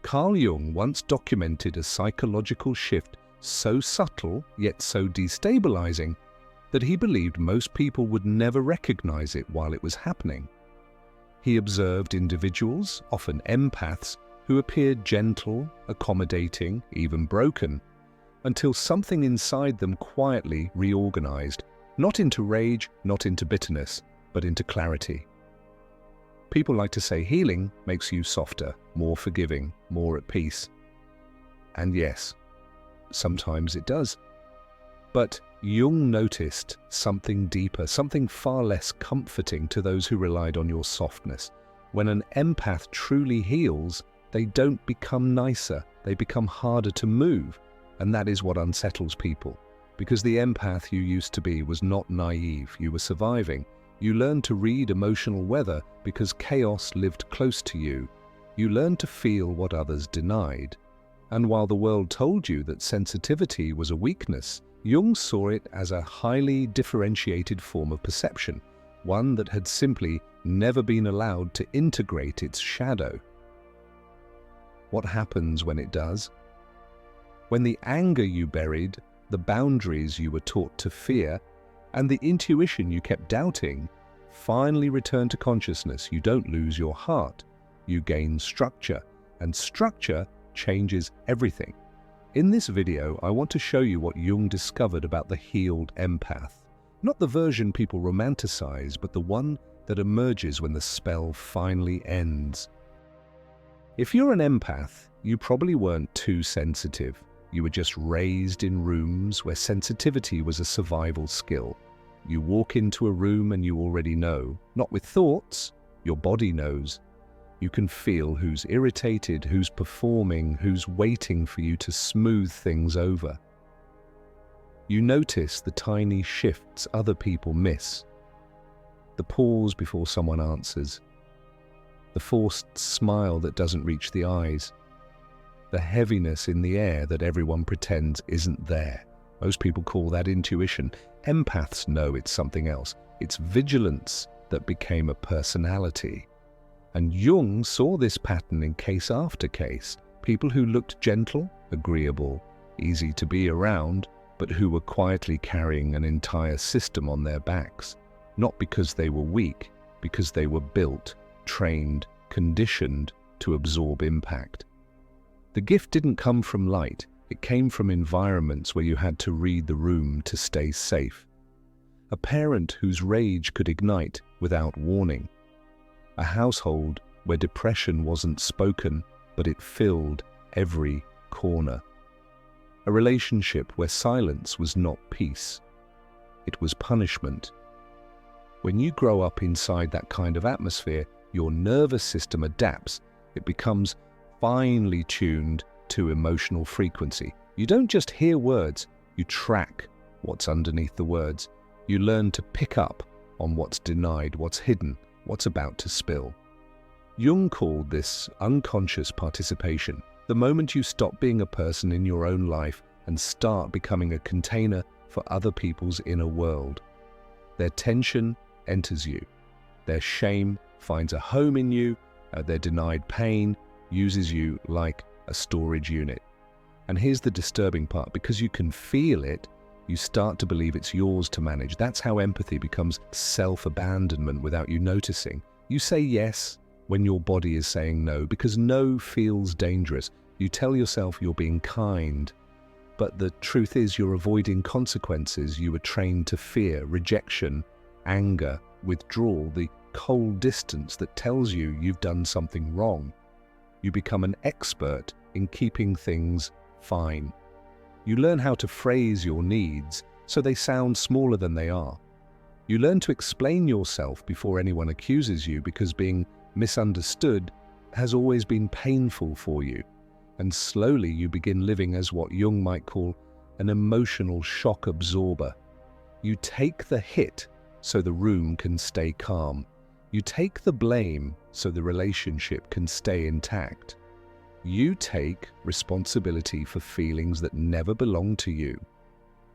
Carl Jung once documented a psychological shift so subtle yet so destabilizing that he believed most people would never recognize it while it was happening. He observed individuals, often empaths, who appeared gentle, accommodating, even broken, until something inside them quietly reorganized, not into rage, not into bitterness, but into clarity. People like to say healing makes you softer, more forgiving, more at peace. And yes, sometimes it does. But Jung noticed something deeper, something far less comforting to those who relied on your softness. When an empath truly heals, they don't become nicer, they become harder to move. And that is what unsettles people. Because the empath you used to be was not naive, you were surviving. You learned to read emotional weather because chaos lived close to you. You learned to feel what others denied. And while the world told you that sensitivity was a weakness, Jung saw it as a highly differentiated form of perception, one that had simply never been allowed to integrate its shadow. What happens when it does? When the anger you buried, the boundaries you were taught to fear, and the intuition you kept doubting finally return to consciousness, you don't lose your heart. You gain structure, and structure changes everything. In this video, I want to show you what Jung discovered about the healed empath. Not the version people romanticize, but the one that emerges when the spell finally ends. If you're an empath, you probably weren't too sensitive. You were just raised in rooms where sensitivity was a survival skill. You walk into a room and you already know, not with thoughts, your body knows. You can feel who's irritated, who's performing, who's waiting for you to smooth things over. You notice the tiny shifts other people miss. The pause before someone answers. The forced smile that doesn't reach the eyes. The heaviness in the air that everyone pretends isn't there. Most people call that intuition. Empaths know it's something else. It's vigilance that became a personality. And Jung saw this pattern in case after case. People who looked gentle, agreeable, easy to be around, but who were quietly carrying an entire system on their backs. Not because they were weak, because they were built, trained, conditioned to absorb impact. The gift didn't come from light, it came from environments where you had to read the room to stay safe. A parent whose rage could ignite without warning. A household where depression wasn't spoken, but it filled every corner. A relationship where silence was not peace, it was punishment. When you grow up inside that kind of atmosphere, your nervous system adapts. It becomes finely tuned to emotional frequency. You don't just hear words, you track what's underneath the words. You learn to pick up on what's denied, what's hidden, what's about to spill. Jung called this unconscious participation. The moment you stop being a person in your own life and start becoming a container for other people's inner world. Their tension enters you. Their shame finds a home in you. Their denied pain uses you like a storage unit. And here's the disturbing part. Because you can feel it, you start to believe it's yours to manage. That's how empathy becomes self-abandonment without you noticing. You say yes when your body is saying no, because no feels dangerous. You tell yourself you're being kind, but the truth is you're avoiding consequences you were trained to fear: rejection, anger, withdrawal, the cold distance that tells you you've done something wrong. You become an expert in keeping things fine. You learn how to phrase your needs so they sound smaller than they are. You learn to explain yourself before anyone accuses you, because being misunderstood has always been painful for you. And slowly you begin living as what Jung might call an emotional shock absorber. You take the hit so the room can stay calm. You take the blame so the relationship can stay intact. You take responsibility for feelings that never belong to you.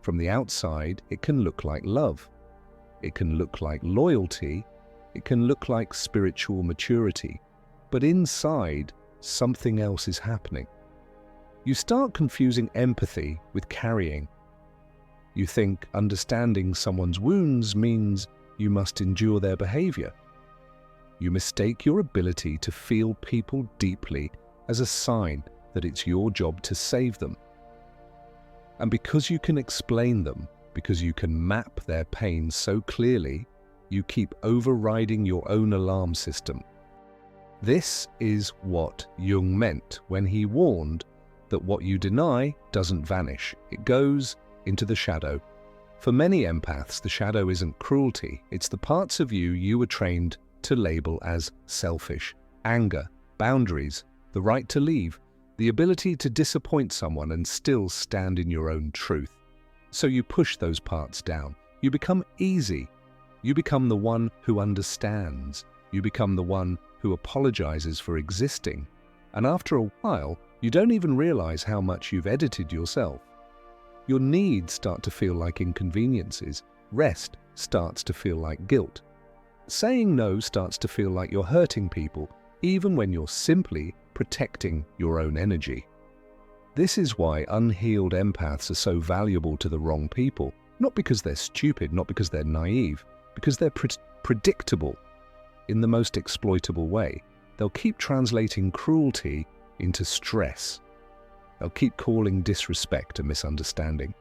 From the outside, it can look like love. It can look like loyalty. It can look like spiritual maturity. But inside, something else is happening. You start confusing empathy with carrying. You think understanding someone's wounds means you must endure their behavior. You mistake your ability to feel people deeply as a sign that it's your job to save them. And because you can explain them, because you can map their pain so clearly, you keep overriding your own alarm system. This is what Jung meant when he warned that what you deny doesn't vanish. It goes into the shadow. For many empaths, the shadow isn't cruelty. It's the parts of you were trained to label as selfish, anger, boundaries, the right to leave, the ability to disappoint someone and still stand in your own truth. So you push those parts down. You become easy. You become the one who understands. You become the one who apologizes for existing. And after a while, you don't even realize how much you've edited yourself. Your needs start to feel like inconveniences. Rest starts to feel like guilt. Saying no starts to feel like you're hurting people, even when you're simply protecting your own energy. This is why unhealed empaths are so valuable to the wrong people. Not because they're stupid, not because they're naive, because they're predictable in the most exploitable way. They'll keep translating cruelty into stress. They'll keep calling disrespect a misunderstanding.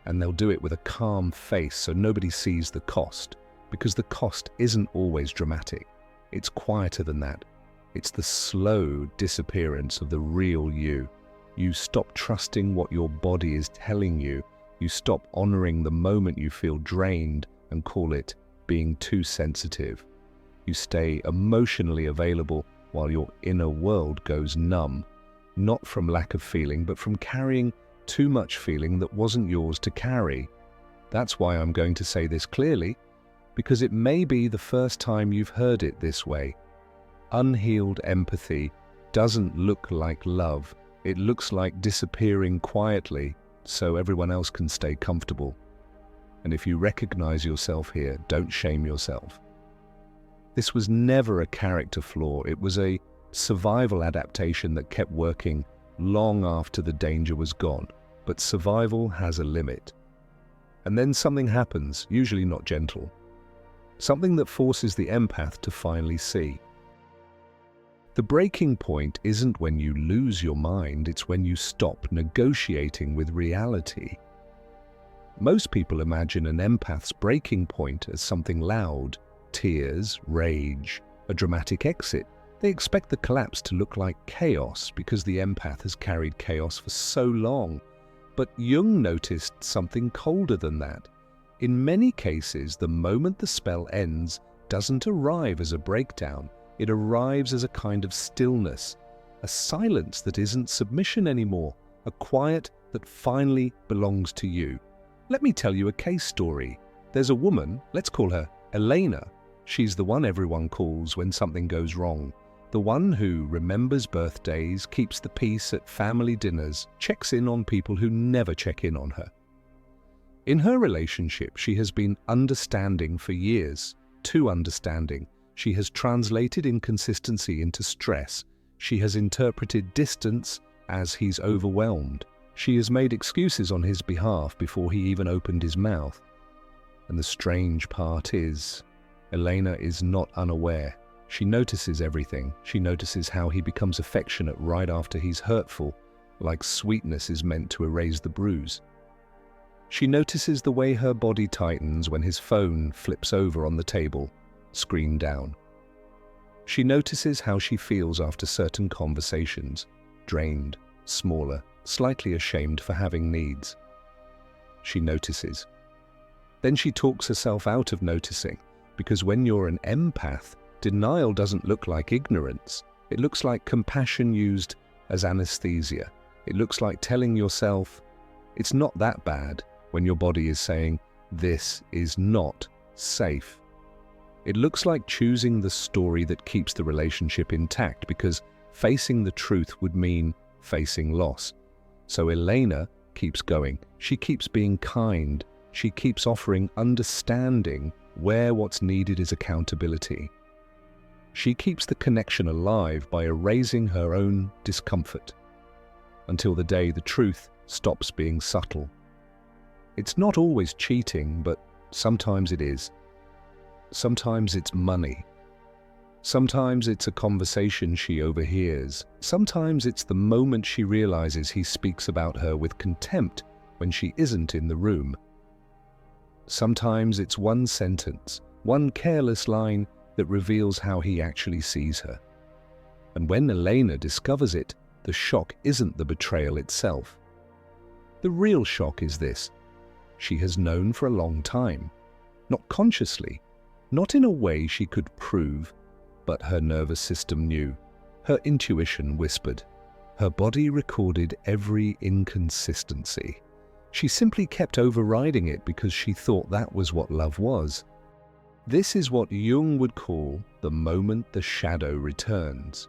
And they'll do it with a calm face so nobody sees the cost, because the cost isn't always dramatic. It's quieter than that. It's the slow disappearance of the real you. You stop trusting what your body is telling you. You stop honoring the moment you feel drained and call it being too sensitive. You stay emotionally available while your inner world goes numb, not from lack of feeling, but from carrying too much feeling that wasn't yours to carry. That's why I'm going to say this clearly, because it may be the first time you've heard it this way. Unhealed empathy doesn't look like love. It looks like disappearing quietly so everyone else can stay comfortable. And if you recognize yourself here, don't shame yourself. This was never a character flaw. It was a survival adaptation that kept working long after the danger was gone. But survival has a limit. And then something happens, usually not gentle. Something that forces the empath to finally see. The breaking point isn't when you lose your mind, it's when you stop negotiating with reality. Most people imagine an empath's breaking point as something loud, tears, rage, a dramatic exit. They expect the collapse to look like chaos because the empath has carried chaos for so long. But Jung noticed something colder than that. In many cases, the moment the spell ends doesn't arrive as a breakdown. It arrives as a kind of stillness, a silence that isn't submission anymore, a quiet that finally belongs to you. Let me tell you a case story. There's a woman, let's call her Elena. She's the one everyone calls when something goes wrong. The one who remembers birthdays, keeps the peace at family dinners, checks in on people who never check in on her. In her relationship, she has been understanding for years, too understanding. She has translated inconsistency into stress. She has interpreted distance as he's overwhelmed. She has made excuses on his behalf before he even opened his mouth. And the strange part is, Elena is not unaware. She notices everything. She notices how he becomes affectionate right after he's hurtful, like sweetness is meant to erase the bruise. She notices the way her body tightens when his phone flips over on the table, screen down. She notices how she feels after certain conversations, drained, smaller, slightly ashamed for having needs. She notices. Then she talks herself out of noticing, because when you're an empath, denial doesn't look like ignorance. It looks like compassion used as anesthesia. It looks like telling yourself, it's not that bad, when your body is saying, this is not safe. It looks like choosing the story that keeps the relationship intact, because facing the truth would mean facing loss. So Elena keeps going. She keeps being kind. She keeps offering understanding where what's needed is accountability. She keeps the connection alive by erasing her own discomfort until the day the truth stops being subtle. It's not always cheating, but sometimes it is. Sometimes it's money. Sometimes it's a conversation she overhears. Sometimes it's the moment she realizes he speaks about her with contempt when she isn't in the room. Sometimes it's one sentence, one careless line that reveals how he actually sees her. And when Elena discovers it, the shock isn't the betrayal itself. The real shock is this: she has known for a long time, not consciously, not in a way she could prove, but her nervous system knew, her intuition whispered, her body recorded every inconsistency. She simply kept overriding it because she thought that was what love was. This is what Jung would call the moment the shadow returns.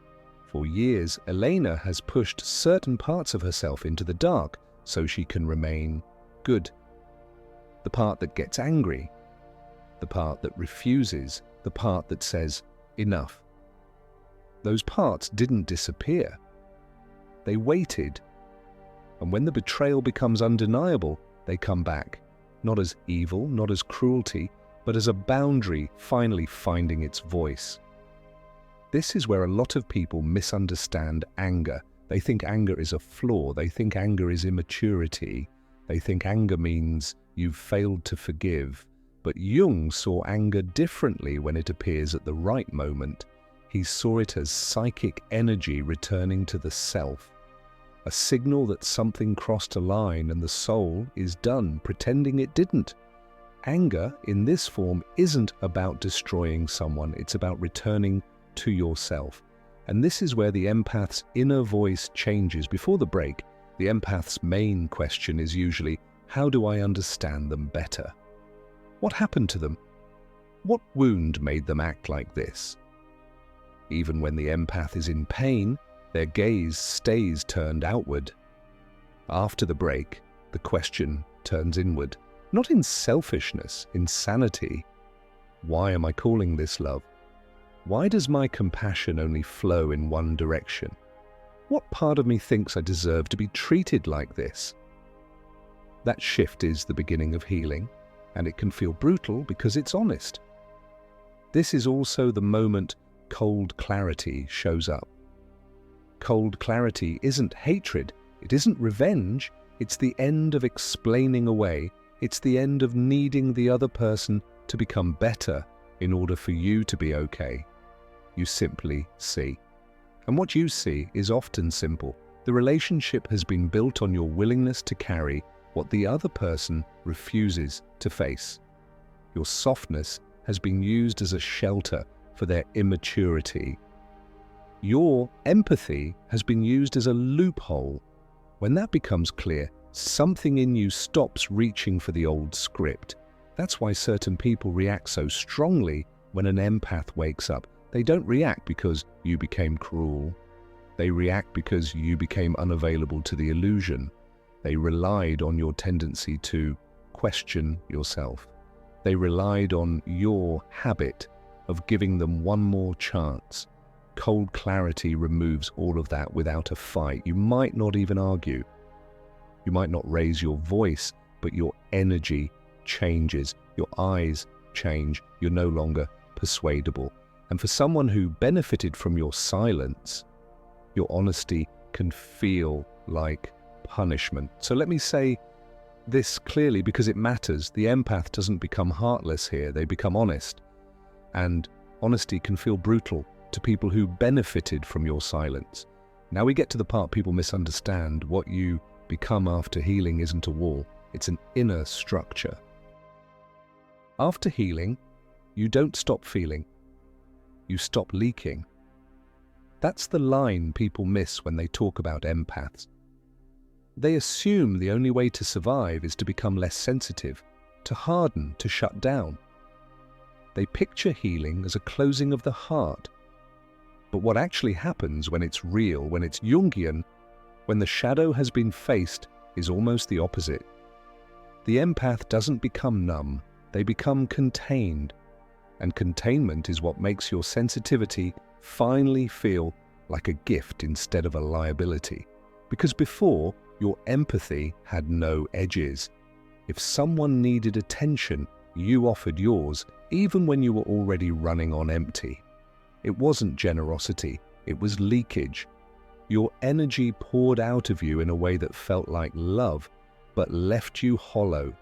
For years, Elena has pushed certain parts of herself into the dark so she can remain good. The part that gets angry, the part that refuses, the part that says, enough. Those parts didn't disappear. They waited. And when the betrayal becomes undeniable, they come back, not as evil, not as cruelty, but as a boundary finally finding its voice. This is where a lot of people misunderstand anger. They think anger is a flaw. They think anger is immaturity. They think anger means you've failed to forgive. But Jung saw anger differently when it appears at the right moment. He saw it as psychic energy returning to the self, a signal that something crossed a line and the soul is done pretending it didn't. Anger, in this form, isn't about destroying someone, it's about returning to yourself. And this is where the empath's inner voice changes. Before the break, the empath's main question is usually, how do I understand them better? What happened to them? What wound made them act like this? Even when the empath is in pain, their gaze stays turned outward. After the break, the question turns inward. Not in selfishness, in sanity. Why am I calling this love? Why does my compassion only flow in one direction? What part of me thinks I deserve to be treated like this? That shift is the beginning of healing, and it can feel brutal because it's honest. This is also the moment cold clarity shows up. Cold clarity isn't hatred, it isn't revenge, it's the end of explaining away. It's the end of needing the other person to become better in order for you to be okay. You simply see. And what you see is often simple. The relationship has been built on your willingness to carry what the other person refuses to face. Your softness has been used as a shelter for their immaturity. Your empathy has been used as a loophole. When that becomes clear, something in you stops reaching for the old script. That's why certain people react so strongly when an empath wakes up. They don't react because you became cruel. They react because you became unavailable to the illusion. They relied on your tendency to question yourself. They relied on your habit of giving them one more chance. Cold clarity removes all of that without a fight. You might not even argue. You might not raise your voice, but your energy changes. Your eyes change. You're no longer persuadable. And for someone who benefited from your silence, your honesty can feel like punishment. So let me say this clearly because it matters. The empath doesn't become heartless here. They become honest. And honesty can feel brutal to people who benefited from your silence. Now we get to the part people misunderstand. What you become after healing isn't a wall, it's an inner structure. After healing, you don't stop feeling, you stop leaking. That's the line people miss when they talk about empaths. They assume the only way to survive is to become less sensitive, to harden, to shut down. They picture healing as a closing of the heart. But what actually happens when it's real, when it's Jungian, when the shadow has been faced, is almost the opposite. The empath doesn't become numb, they become contained. And containment is what makes your sensitivity finally feel like a gift instead of a liability. Because before, your empathy had no edges. If someone needed attention, you offered yours, even when you were already running on empty. It wasn't generosity, it was leakage. Your energy poured out of you in a way that felt like love, but left you hollow.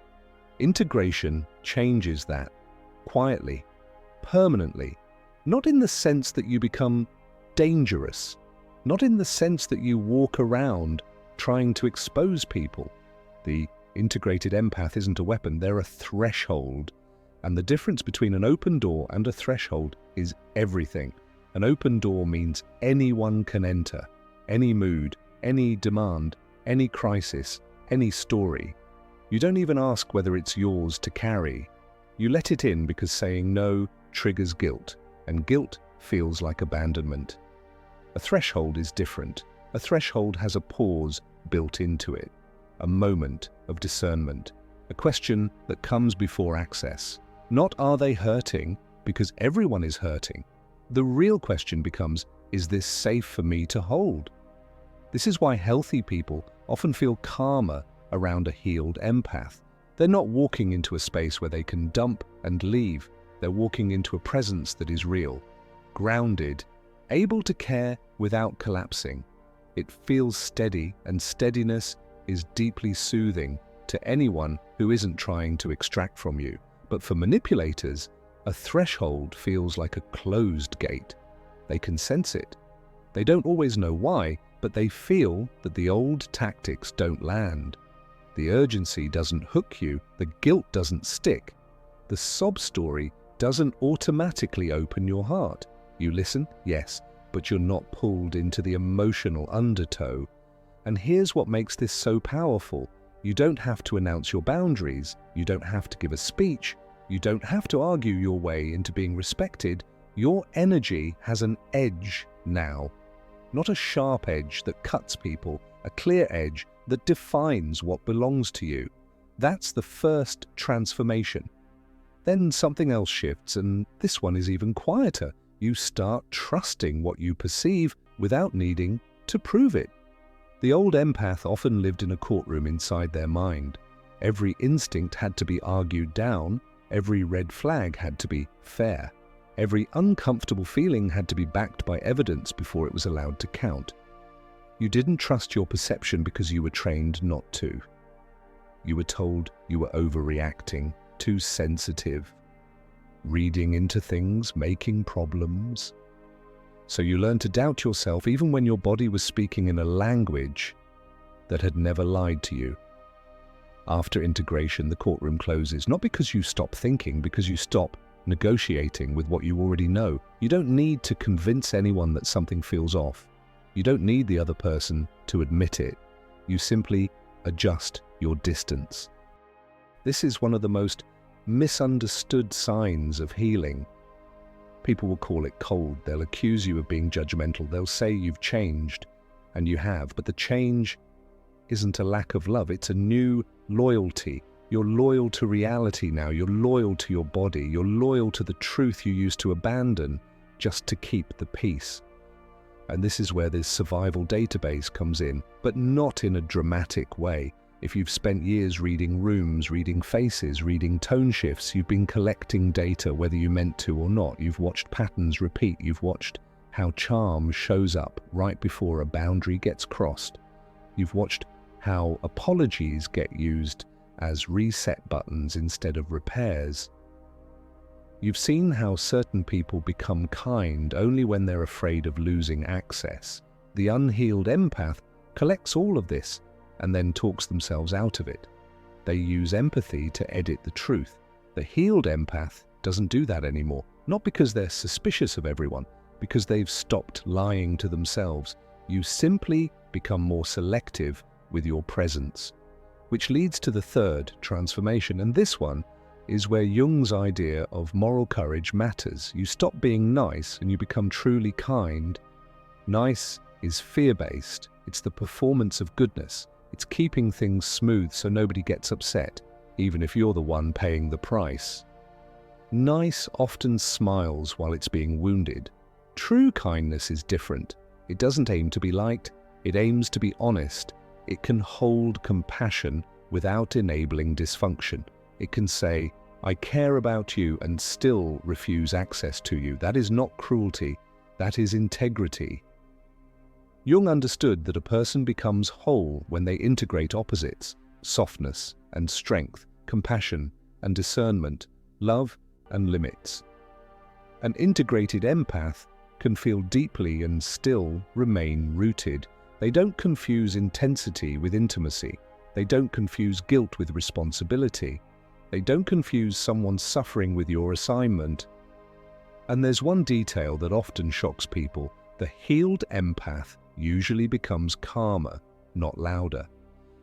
Integration changes that, quietly, permanently, not in the sense that you become dangerous, not in the sense that you walk around trying to expose people. The integrated empath isn't a weapon, they're a threshold. And the difference between an open door and a threshold is everything. An open door means anyone can enter, any mood, any demand, any crisis, any story. You don't even ask whether it's yours to carry. You let it in because saying no triggers guilt, and guilt feels like abandonment. A threshold is different. A threshold has a pause built into it, a moment of discernment, a question that comes before access. Not are they hurting, because everyone is hurting. The real question becomes, is this safe for me to hold? This is why healthy people often feel calmer around a healed empath. They're not walking into a space where they can dump and leave. They're walking into a presence that is real, grounded, able to care without collapsing. It feels steady, and steadiness is deeply soothing to anyone who isn't trying to extract from you. But for manipulators, a threshold feels like a closed gate. They can sense it. They don't always know why, but they feel that the old tactics don't land. The urgency doesn't hook you, the guilt doesn't stick. The sob story doesn't automatically open your heart. You listen, yes, but you're not pulled into the emotional undertow. And here's what makes this so powerful. You don't have to announce your boundaries. You don't have to give a speech. You don't have to argue your way into being respected. Your energy has an edge now. Not a sharp edge that cuts people, a clear edge that defines what belongs to you. That's the first transformation. Then something else shifts, and this one is even quieter. You start trusting what you perceive without needing to prove it. The old empath often lived in a courtroom inside their mind. Every instinct had to be argued down. Every red flag had to be fair. Every uncomfortable feeling had to be backed by evidence before it was allowed to count. You didn't trust your perception because you were trained not to. You were told you were overreacting, too sensitive, reading into things, making problems. So you learned to doubt yourself even when your body was speaking in a language that had never lied to you. After integration, the courtroom closes, not because you stop thinking, because you stop negotiating with what you already know. You don't need to convince anyone that something feels off. You don't need the other person to admit it. You simply adjust your distance. This is one of the most misunderstood signs of healing. People will call it cold. They'll accuse you of being judgmental. They'll say you've changed, and you have. But the change isn't a lack of love. It's a new loyalty. You're loyal to reality now. You're loyal to your body. You're loyal to the truth you used to abandon just to keep the peace. And this is where this survival database comes in, but not in a dramatic way. If you've spent years reading rooms, reading faces, reading tone shifts, you've been collecting data whether you meant to or not. You've watched patterns repeat. You've watched how charm shows up right before a boundary gets crossed. You've watched how apologies get used as reset buttons instead of repairs. You've seen how certain people become kind only when they're afraid of losing access. The unhealed empath collects all of this and then talks themselves out of it. They use empathy to edit the truth. The healed empath doesn't do that anymore, not because they're suspicious of everyone, because they've stopped lying to themselves. You simply become more selective with your presence, which leads to the third transformation. And this one is where Jung's idea of moral courage matters. You stop being nice and you become truly kind. Nice is fear-based. It's the performance of goodness. It's keeping things smooth so nobody gets upset, even if you're the one paying the price. Nice often smiles while it's being wounded. True kindness is different. It doesn't aim to be liked, it aims to be honest. It can hold compassion without enabling dysfunction. It can say, I care about you, and still refuse access to you. That is not cruelty, that is integrity. Jung understood that a person becomes whole when they integrate opposites, softness and strength, compassion and discernment, love and limits. An integrated empath can feel deeply and still remain rooted. They don't confuse intensity with intimacy. They don't confuse guilt with responsibility. They don't confuse someone's suffering with your assignment. And there's one detail that often shocks people. The healed empath usually becomes calmer, not louder.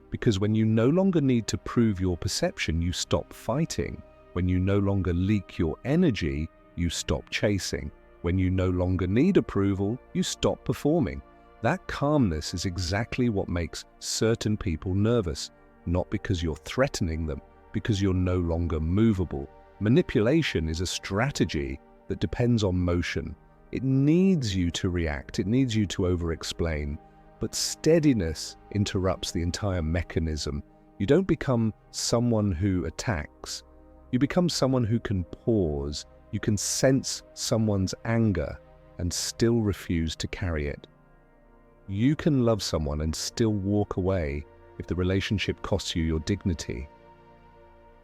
Because when you no longer need to prove your perception, you stop fighting. When you no longer leak your energy, you stop chasing. When you no longer need approval, you stop performing. That calmness is exactly what makes certain people nervous, not because you're threatening them, because you're no longer movable. Manipulation is a strategy that depends on motion. It needs you to react, it needs you to over-explain, but steadiness interrupts the entire mechanism. You don't become someone who attacks. You become someone who can pause. You can sense someone's anger and still refuse to carry it. You can love someone and still walk away if the relationship costs you your dignity.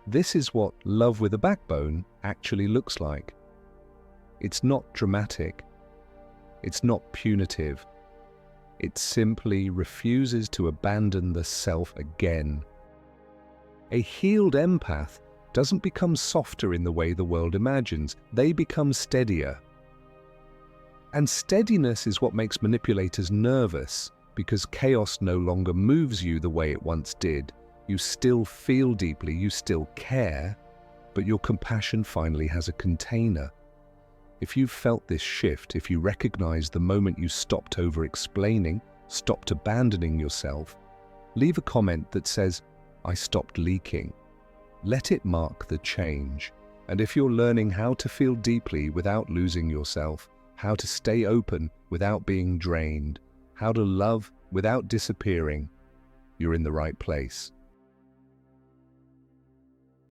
This is what love with a backbone actually looks like. It's not dramatic. It's not punitive. It simply refuses to abandon the self again. A healed empath doesn't become softer in the way the world imagines. They become steadier. And steadiness is what makes manipulators nervous, because chaos no longer moves you the way it once did. You still feel deeply, you still care, but your compassion finally has a container. If you've felt this shift, if you recognize the moment you stopped over-explaining, stopped abandoning yourself, leave a comment that says, I stopped leaking. Let it mark the change. And if you're learning how to feel deeply without losing yourself, how to stay open without being drained, how to love without disappearing, you're in the right place.